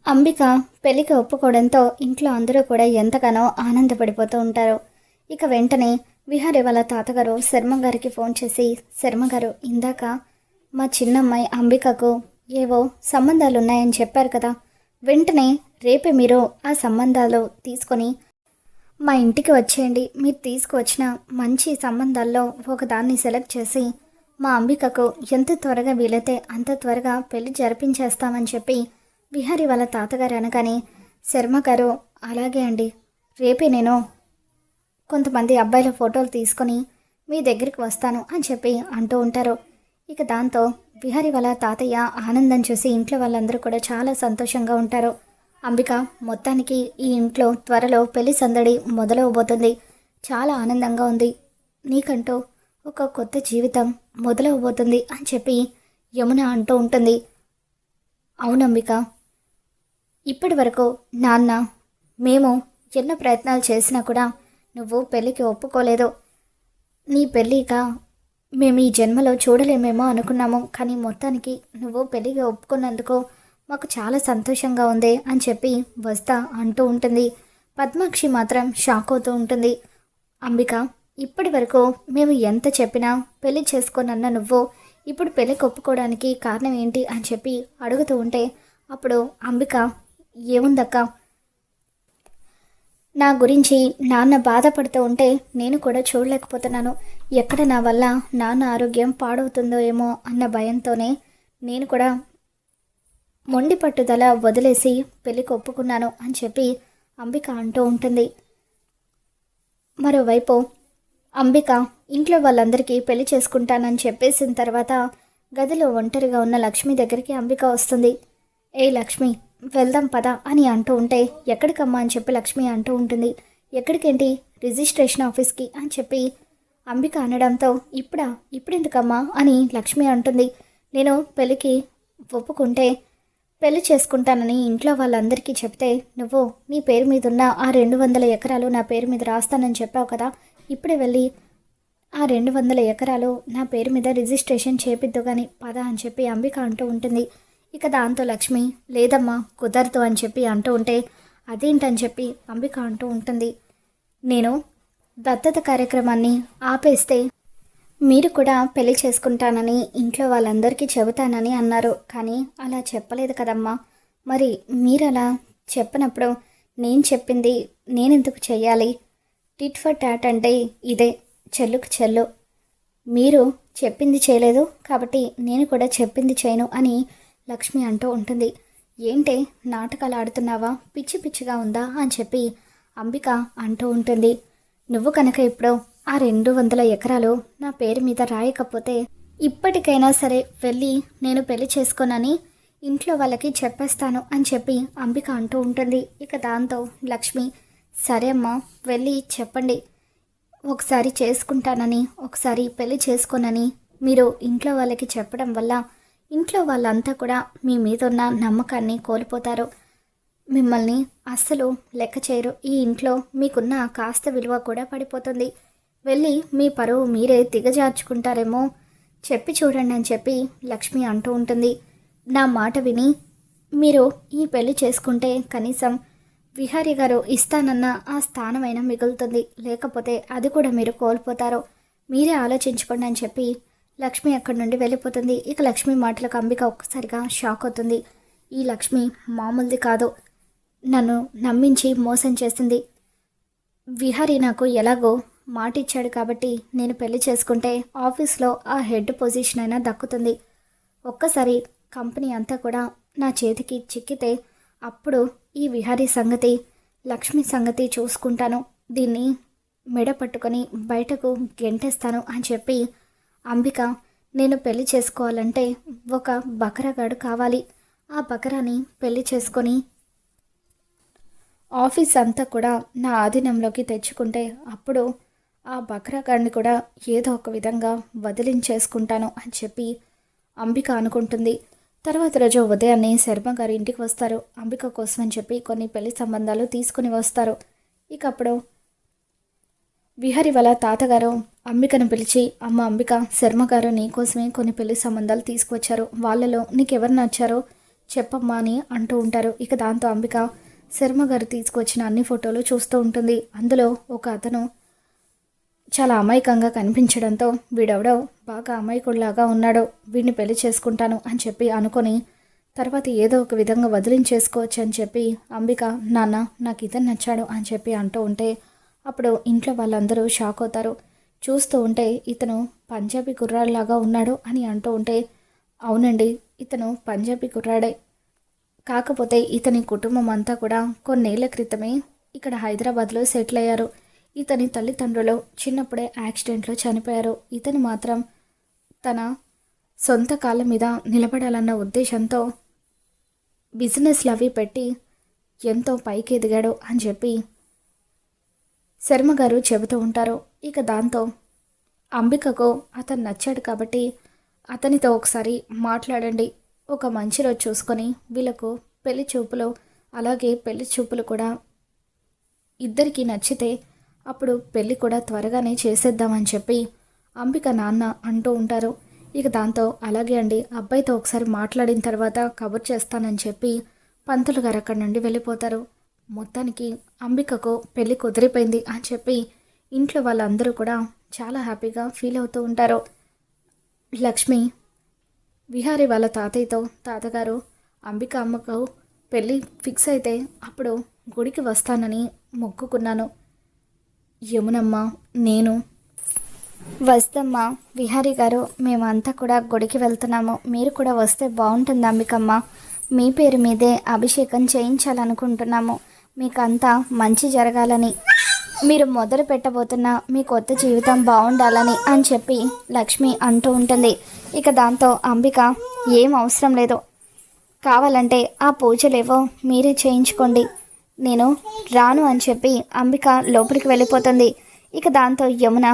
అంబిక పెళ్లికి ఒప్పుకోవడంతో ఇంట్లో అందరూ కూడా ఎంతగానో ఆనందపడిపోతూ ఉంటారు. ఇక వెంటనే విహారి వాళ్ళ తాతగారు శర్మగారికి ఫోన్ చేసి, శర్మగారు ఇందాక మా చిన్నమ్మాయి అంబికకు ఏవో సంబంధాలు ఉన్నాయని చెప్పారు కదా, వెంటనే రేపే మీరు ఆ సంబంధాలు తీసుకొని మా ఇంటికి వచ్చేయండి. మీరు తీసుకువచ్చిన మంచి సంబంధాల్లో ఒకదాన్ని సెలెక్ట్ చేసి మా అంబికకు ఎంత త్వరగా వీలైతే అంత త్వరగా పెళ్లి జరిపించేస్తామని చెప్పి విహారి వాళ్ళ తాతగారు అనగానే, శర్మ గారు అలాగే అండి, రేపే నేను కొంతమంది అబ్బాయిల ఫోటోలు తీసుకొని మీ దగ్గరికి వస్తాను అని చెప్పి అంటూ ఉంటారు. ఇక దాంతో విహారి వాళ్ళ తాతయ్య ఆనందం చూసి ఇంట్లో వాళ్ళందరూ కూడా చాలా సంతోషంగా ఉంటారు. అంబిక మొత్తానికి ఈ ఇంట్లో త్వరలో పెళ్లి సందడి మొదలవబోతుంది, చాలా ఆనందంగా ఉంది, నీకంటూ ఒక కొత్త జీవితం మొదలవబోతుంది అని చెప్పి యమున అంటూ ఉంటుంది. అవునంబిక, ఇప్పటి వరకు నాన్న మేము ఎన్నో ప్రయత్నాలు చేసినా కూడా నువ్వు పెళ్ళికి ఒప్పుకోలేదు. నీ పెళ్ళిక మేము ఈ జన్మలో చూడలేమేమో అనుకున్నాము, కానీ మొత్తానికి నువ్వు పెళ్ళికి ఒప్పుకున్నందుకు మాకు చాలా సంతోషంగా ఉంది అని చెప్పి వస్తా అంటూ ఉంటుంది. పద్మాక్షి మాత్రం షాక్ అవుతూ ఉంటుంది. అంబిక, ఇప్పటి వరకు మేము ఎంత చెప్పినా పెళ్ళి చేసుకోనన్న నువ్వు ఇప్పుడు పెళ్ళికి ఒప్పుకోవడానికి కారణం ఏంటి అని చెప్పి అడుగుతూ ఉంటే, అప్పుడు అంబిక, ఏముందక్క, నా గురించి నాన్న బాధపడుతూ ఉంటే నేను కూడా చూడలేకపోతున్నాను, ఎక్కడ నా వల్ల నాన్న ఆరోగ్యం పాడవుతుందో ఏమో అన్న భయంతోనే నేను కూడా మొండి పట్టుదల వదిలేసి పెళ్ళికి ఒప్పుకున్నాను అని చెప్పి అంబిక అంటూ ఉంటుంది. మరోవైపు అంబిక ఇంట్లో వాళ్ళందరికీ పెళ్లి చేసుకుంటానని చెప్పేసిన తర్వాత గదిలో ఒంటరిగా ఉన్న లక్ష్మి దగ్గరికి అంబిక వస్తుంది. ఏ లక్ష్మి, వెళ్దాం పద అని అంటూ ఉంటే, ఎక్కడికమ్మా అని చెప్పి లక్ష్మి అంటూ ఉంటుంది. ఎక్కడికేంటి, రిజిస్ట్రేషన్ ఆఫీస్కి అని చెప్పి అంబిక అనడంతో, ఇప్పుడెందుకమ్మా అని లక్ష్మి అంటుంది. నేను పెళ్ళికి ఒప్పుకుంటే పెళ్లి చేసుకుంటానని ఇంట్లో వాళ్ళందరికీ చెప్తే నువ్వు నీ పేరు మీద ఉన్న ఆ 200 ఎకరాలు నా పేరు మీద రాస్తానని చెప్పావు కదా, ఇప్పుడే వెళ్ళి ఆ 200 ఎకరాలు నా పేరు మీద రిజిస్ట్రేషన్ చేపిద్దు కానీ పద అని చెప్పి అంబిక అంటూ ఉంటుంది. ఇక దాంతో లక్ష్మి, లేదమ్మా కుదరదు అని చెప్పి అంటూ ఉంటే, అదేంటని చెప్పి అంబిక అంటూ ఉంటుంది. నేను దత్తత కార్యక్రమాన్ని ఆపేస్తే మీరు కూడా పెళ్లి చేసుకుంటానని ఇంట్లో వాళ్ళందరికీ చెబుతానని అన్నారు, కానీ అలా చెప్పలేదు కదమ్మా, మరి మీరు అలా చెప్పనప్పుడు నేను చెప్పింది నేనెందుకు చెయ్యాలి? టిట్ ఫర్ టాట్ అంటే ఇదే, చెల్లుకు చెల్లు, మీరు చెప్పింది చేయలేదు కాబట్టి నేను కూడా చెప్పింది చేయను అని లక్ష్మి అంటూ ఉంటుంది. ఏంటే నాటకాలు ఆడుతున్నావా, పిచ్చి పిచ్చిగా ఉందా అని చెప్పి అంబిక అంటూ ఉంటుంది. నువ్వు కనుక ఇప్పుడు ఆ 200 ఎకరాలు నా పేరు మీద రాయకపోతే ఇప్పటికైనా సరే వెళ్ళి నేను పెళ్లి చేసుకోనని ఇంట్లో వాళ్ళకి చెప్పేస్తాను అని చెప్పి అంబిక అంటూ ఉంటుంది. ఇక దాంతో లక్ష్మి, సరే అమ్మా వెళ్ళి చెప్పండి, ఒకసారి చేసుకుంటానని ఒకసారి పెళ్లి చేసుకోనని మీరు ఇంట్లో వాళ్ళకి చెప్పడం వల్ల ఇంట్లో వాళ్ళంతా కూడా మీ మీద ఉన్న నమ్మకాన్ని కోల్పోతారు, మిమ్మల్ని అస్సలు లెక్క చేయరు, ఈ ఇంట్లో మీకున్న కాస్త విలువ కూడా పడిపోతుంది, వెళ్ళి మీ పరువు మీరే దిగజార్చుకుంటారేమో, చెప్పి చూడండి అని చెప్పి లక్ష్మి అంటూ ఉంటుంది. నా మాట విని మీరు ఈ పెళ్లి చేసుకుంటే కనీసం విహారీ గారు ఇస్తానన్న ఆ స్థానమైనా మిగులుతుంది, లేకపోతే అది కూడా మీరు కోల్పోతారు, మీరే ఆలోచించుకోండి అని చెప్పి లక్ష్మి అక్కడి నుండి వెళ్ళిపోతుంది. ఇక లక్ష్మి మాటలకు అంబిక ఒక్కసారిగా షాక్ అవుతుంది. ఈ లక్ష్మి మామూలుది కాదు, నన్ను నమ్మించి మోసం చేసింది. విహారీ నాకు ఎలాగో మాట ఇచ్చాడు కాబట్టి నేను పెళ్లి చేసుకుంటే ఆఫీస్లో ఆ హెడ్ పొజిషన్ అయినా దక్కుతుంది, ఒక్కసారి కంపెనీ అంతా కూడా నా చేతికి చిక్కితే అప్పుడు ఈ విహారీ సంగతి లక్ష్మి సంగతి చూసుకుంటాను, దీన్ని మెడ పట్టుకొని బయటకు గెంటేస్తాను అని చెప్పి అంబిక, నేను పెళ్లి చేసుకోవాలంటే ఒక బకరగాడు కావాలి, ఆ బకరాని పెళ్లి చేసుకొని ఆఫీస్ అంతా కూడా నా ఆధీనంలోకి తెచ్చుకుంటే అప్పుడు ఆ బకరాగాడిని కూడా ఏదో ఒక విధంగా వదిలించేసుకుంటాను అని చెప్పి అంబిక అనుకుంటుంది. తర్వాత రోజు ఉదయాన్నే శర్మ గారి ఇంటికి వస్తారు. అంబిక కోసం అని చెప్పి కొన్ని పెళ్లి సంబంధాలు తీసుకుని వస్తారు. ఇక అప్పుడు విహారి వాళ్ళ తాతగారు అంబికను పిలిచి, అమ్మ అంబిక, శర్మ గారు నీకోసమే కొన్ని పెళ్లి సంబంధాలు తీసుకువచ్చారు, వాళ్ళలో నీకెవరు నచ్చారో చెప్పమ్మా అని అంటూ ఉంటారు. ఇక దాంతో అంబిక శర్మ గారు తీసుకొచ్చిన అన్ని ఫోటోలు చూస్తూ ఉంటుంది. అందులో ఒక అతను చాలా అమాయకంగా కనిపించడంతో వీడెవడో బాగా అమాయకుడిలాగా ఉన్నాడు, వీడిని పెళ్లి చేసుకుంటాను అని చెప్పి అనుకొని తర్వాత ఏదో ఒక విధంగా వదిలించేసుకోవచ్చు అని చెప్పి అంబిక నాన్న నాకు ఇతను నచ్చాడు అని చెప్పి అంటూ ఉంటే అప్పుడు ఇంట్లో వాళ్ళందరూ షాక్ అవుతారు. చూస్తూ ఉంటే ఇతను పంజాబీ కుర్రాడిలాగా ఉన్నాడు అని అంటూ ఉంటే అవునండి ఇతను పంజాబీ కుర్రాడే, కాకపోతే ఇతని కుటుంబం అంతా కూడా కొన్నేళ్ల క్రితమే ఇక్కడ హైదరాబాద్లో సెటిల్ అయ్యారు. ఇతని తల్లిదండ్రులు చిన్నప్పుడే యాక్సిడెంట్లో చనిపోయారు. ఇతను మాత్రం తన సొంత కాళ్ళ మీద నిలబడాలన్న ఉద్దేశంతో బిజినెస్లు అవి పెట్టి ఎంతో పైకి ఎదిగాడు అని చెప్పి శర్మ గారు చెబుతూ ఉంటారు. ఇక దాంతో అంబికకు అతను నచ్చాడు కాబట్టి అతనితో ఒకసారి మాట్లాడండి, ఒక మంచి రోజు చూసుకొని వీళ్ళకు పెళ్లి చూపులు, అలాగే పెళ్లి చూపులు కూడా ఇద్దరికీ నచ్చితే అప్పుడు పెళ్ళి కూడా త్వరగానే చేసేద్దామని చెప్పి అంబిక నాన్న అంటూ ఉంటారు. ఇక దాంతో అలాగే అండి, అబ్బాయితో ఒకసారి మాట్లాడిన తర్వాత కబుర్ చేస్తానని చెప్పి పంతులు గారు అక్కడి నుండి వెళ్ళిపోతారు. మొత్తానికి అంబికకు పెళ్ళి కుదిరిపోయింది అని చెప్పి ఇంట్లో వాళ్ళందరూ కూడా చాలా హ్యాపీగా ఫీల్ అవుతూ ఉంటారు. లక్ష్మి విహారీ వాళ్ళ తాతయ్యతో తాతగారు అంబిక అమ్మకు పెళ్ళి ఫిక్స్ అయితే అప్పుడు గుడికి వస్తానని మొక్కుకున్నాను, యమునమ్మ నేను వస్తమ్మా విహారీ గారు, మేమంతా కూడా గుడికి వెళ్తున్నాము, మీరు కూడా వస్తే బాగుంటుంది అంబికమ్మ, మీ పేరు మీదే అభిషేకం చేయించాలనుకుంటున్నాము, మీకంతా మంచి జరగాలని, మీరు మొదలు పెట్టబోతున్న మీ కొత్త జీవితం బాగుండాలని అని చెప్పి లక్ష్మి అంటూ ఉంటుంది. ఇక దాంతో అంబిక ఏం అవసరం లేదు, కావాలంటే ఆ పూజలేవో మీరే చేయించుకోండి, నేను రాను అని చెప్పి అంబిక లోపలికి వెళ్ళిపోతుంది. ఇక దాంతో యమున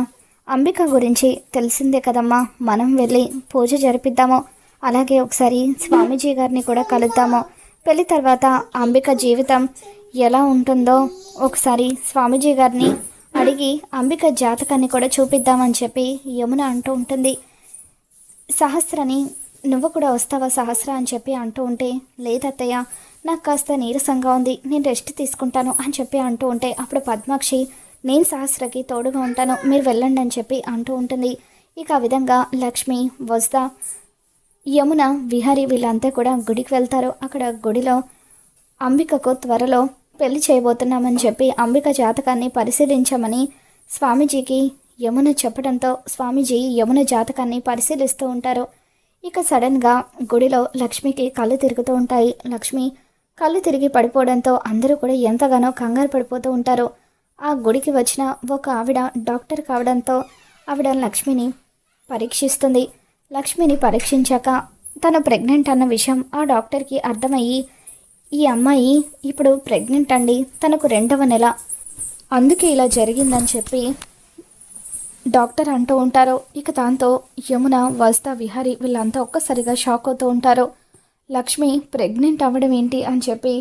అంబిక గురించి తెలిసిందే కదమ్మా, మనం వెళ్ళి పూజ జరిపిద్దాము, అలాగే ఒకసారి స్వామీజీ గారిని కూడా కలుద్దాము, పెళ్లి తర్వాత అంబిక జీవితం ఎలా ఉంటుందో ఒకసారి స్వామీజీ గారిని అడిగి అంబిక జాతకాన్ని కూడా చూపిద్దామని చెప్పి యమున అంటూ ఉంటుంది. సహస్రని నువ్వు కూడా వస్తావా సహస్ర అని చెప్పి అంటూ ఉంటే లేదత్తయ్య నాకు కాస్త నీరసంగా ఉంది, నేను రెస్ట్ తీసుకుంటాను అని చెప్పి అంటూ ఉంటే అప్పుడు పద్మాక్షి నేను సహస్రకి తోడుగా ఉంటాను, మీరు వెళ్ళండి అని చెప్పి అంటూ ఉంటుంది. ఇక ఆ విధంగా లక్ష్మి వస్తా యమున విహారీ వీళ్ళంతా కూడా గుడికి వెళ్తారు. అక్కడ గుడిలో అంబికకు త్వరలో పెళ్లి చేయబోతున్నామని చెప్పి అంబిక జాతకాన్ని పరిశీలించమని స్వామీజీకి యమున చెప్పడంతో స్వామీజీ యమున జాతకాన్ని పరిశీలిస్తూ ఉంటారు. ఇక సడన్గా గుడిలో లక్ష్మికి కళ్ళు తిరుగుతూ ఉంటాయి. లక్ష్మి కళ్ళు తిరిగి పడిపోవడంతో అందరూ కూడా ఎంతగానో కంగారు పడిపోతూ ఉంటారు. ఆ గుడికి వచ్చిన ఒక ఆవిడ డాక్టర్ కావడంతో ఆవిడ లక్ష్మిని పరీక్షిస్తుంది. లక్ష్మిని పరీక్షించాక తను ప్రెగ్నెంట్ అన్న విషయం ఆ డాక్టర్కి అర్థమయ్యి ఈ అమ్మాయి ఇప్పుడు ప్రెగ్నెంట్ అండి, తనకు 2వ నెల, అందుకే ఇలా జరిగిందని చెప్పి డాక్టర్ అంటూ ఉంటారు. ఇక దాంతో యమున వస్తా విహారీ వీళ్ళంతా ఒక్కసారిగా షాక్ అవుతూ ఉంటారు. లక్ష్మి ప్రెగ్నెంట్ అవ్వడం ఏంటి అని చెప్పి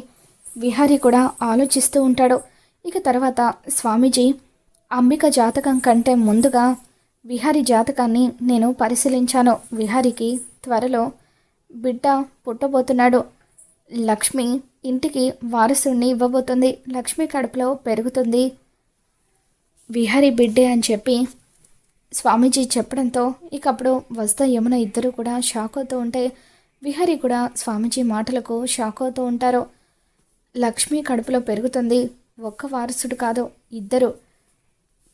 విహారీ కూడా ఆలోచిస్తూ ఉంటాడు. ఇక తర్వాత స్వామీజీ అంబిక జాతకం కంటే ముందుగా విహారీ జాతకాన్ని నేను పరిశీలించాను, విహారీకి త్వరలో బిడ్డ పుట్టబోతున్నాడు, లక్ష్మి ఇంటికి వారసుని ఇవ్వబోతుంది, లక్ష్మి కడుపులో పెరుగుతుంది, విహారీ బిడ్డే అని చెప్పి స్వామీజీ చెప్పడంతో ఇక అప్పుడు వస్తా యమున ఇద్దరు కూడా షాక్ అవుతూ ఉంటే విహారీ కూడా స్వామీజీ మాటలకు షాక్ అవుతూ ఉంటారు. లక్ష్మి కడుపులో పెరుగుతుంది, ఒక్క వారసుడు కాదు, 2,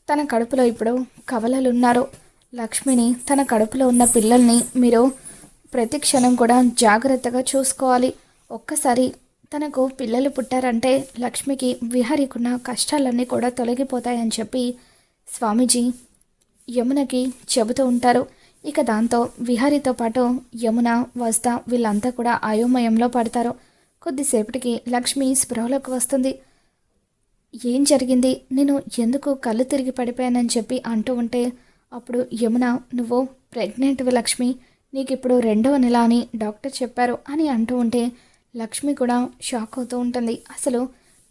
తన కడుపులో ఇప్పుడు కవలలున్నారు, లక్ష్మిని తన కడుపులో ఉన్న పిల్లల్ని మీరు ప్రతి క్షణం కూడా జాగ్రత్తగా చూసుకోవాలి, ఒక్కసారి తనకు పిల్లలు పుట్టారంటే లక్ష్మికి విహారీకున్న కష్టాలన్నీ కూడా తొలగిపోతాయని చెప్పి స్వామీజీ యమునకి చెబుతూ ఉంటారు. ఇక దాంతో విహారీతో పాటు యమున వస్తా వీళ్ళంతా కూడా అయోమయంలో పడతారు. కొద్దిసేపటికి లక్ష్మి స్పృహలోకి వస్తుంది. ఏం జరిగింది, నేను ఎందుకు కళ్ళు తిరిగి పడిపోయానని చెప్పి అంటూ ఉంటే అప్పుడు యమున నువ్వు ప్రెగ్నెంట్వి లక్ష్మి, నీకు ఇప్పుడు 2వ నెల అని డాక్టర్ చెప్పారు అని అంటూ ఉంటే లక్ష్మి కూడా షాక్ అవుతూ ఉంటుంది. అసలు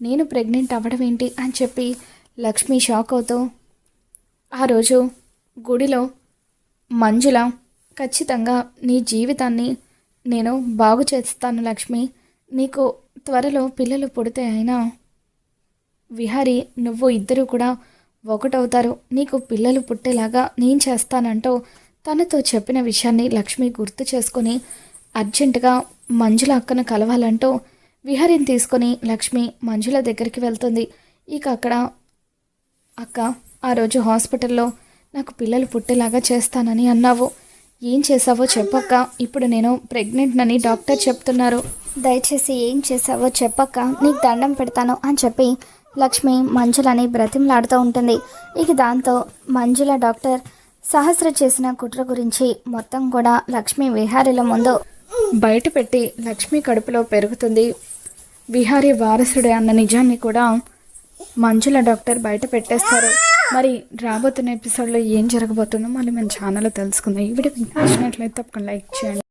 నేను ప్రెగ్నెంట్ అవ్వడం ఏంటి అని చెప్పి లక్ష్మి షాక్ అవుతూ ఆ రోజు గుడిలో మంజుల ఖచ్చితంగా నీ జీవితాన్ని నేను బాగు చేస్తాను లక్ష్మి. నీకు త్వరలో పిల్లలు పుడితే అయినా విహారీ నువ్వు ఇద్దరు కూడా ఒకటవుతారు. నీకు పిల్లలు పుట్టేలాగా నేను చేస్తానంటూ తనతో చెప్పిన విషయాన్ని లక్ష్మి గుర్తు చేసుకొని అర్జెంటుగా మంజుల అక్కను కలవాలంటూ విహారీని తీసుకొని లక్ష్మి మంజుల దగ్గరికి వెళ్తుంది. ఇక అక్కడ అక్క ఆ రోజు హాస్పిటల్లో నాకు పిల్లలు పుట్టేలాగా చేస్తానని అన్నావు. ఏం చేసావో చెప్పక్క. ఇప్పుడు నేను ప్రెగ్నెంట్నని డాక్టర్ చెప్తున్నారు. దయచేసి ఏం చేసావో చెప్పక్క, నీకు దండం పెడతాను అని చెప్పి లక్ష్మి మంజులని బ్రతిమలాడుతూ ఉంటుంది. ఇక దాంతో మంజుల డాక్టర్ సహస్ర చేసిన కుట్ర గురించి మొత్తం కూడా లక్ష్మి విహారీల ముందు బయట పెట్టి లక్ష్మి కడుపులో పెరుగుతుంది విహారీ వారసుడే అన్న నిజాన్ని కూడా మంజుల డాక్టర్ బయట పెట్టేస్తారు. మరి రాబోతున్న ఎపిసోడ్లో ఏం జరగబోతుందో మళ్ళీ మన ఛానల్లో తెలుసుకుందాం. ఈ వీడియో మీకు నచ్చినట్లయితే తప్పకుండా లైక్ చేయండి.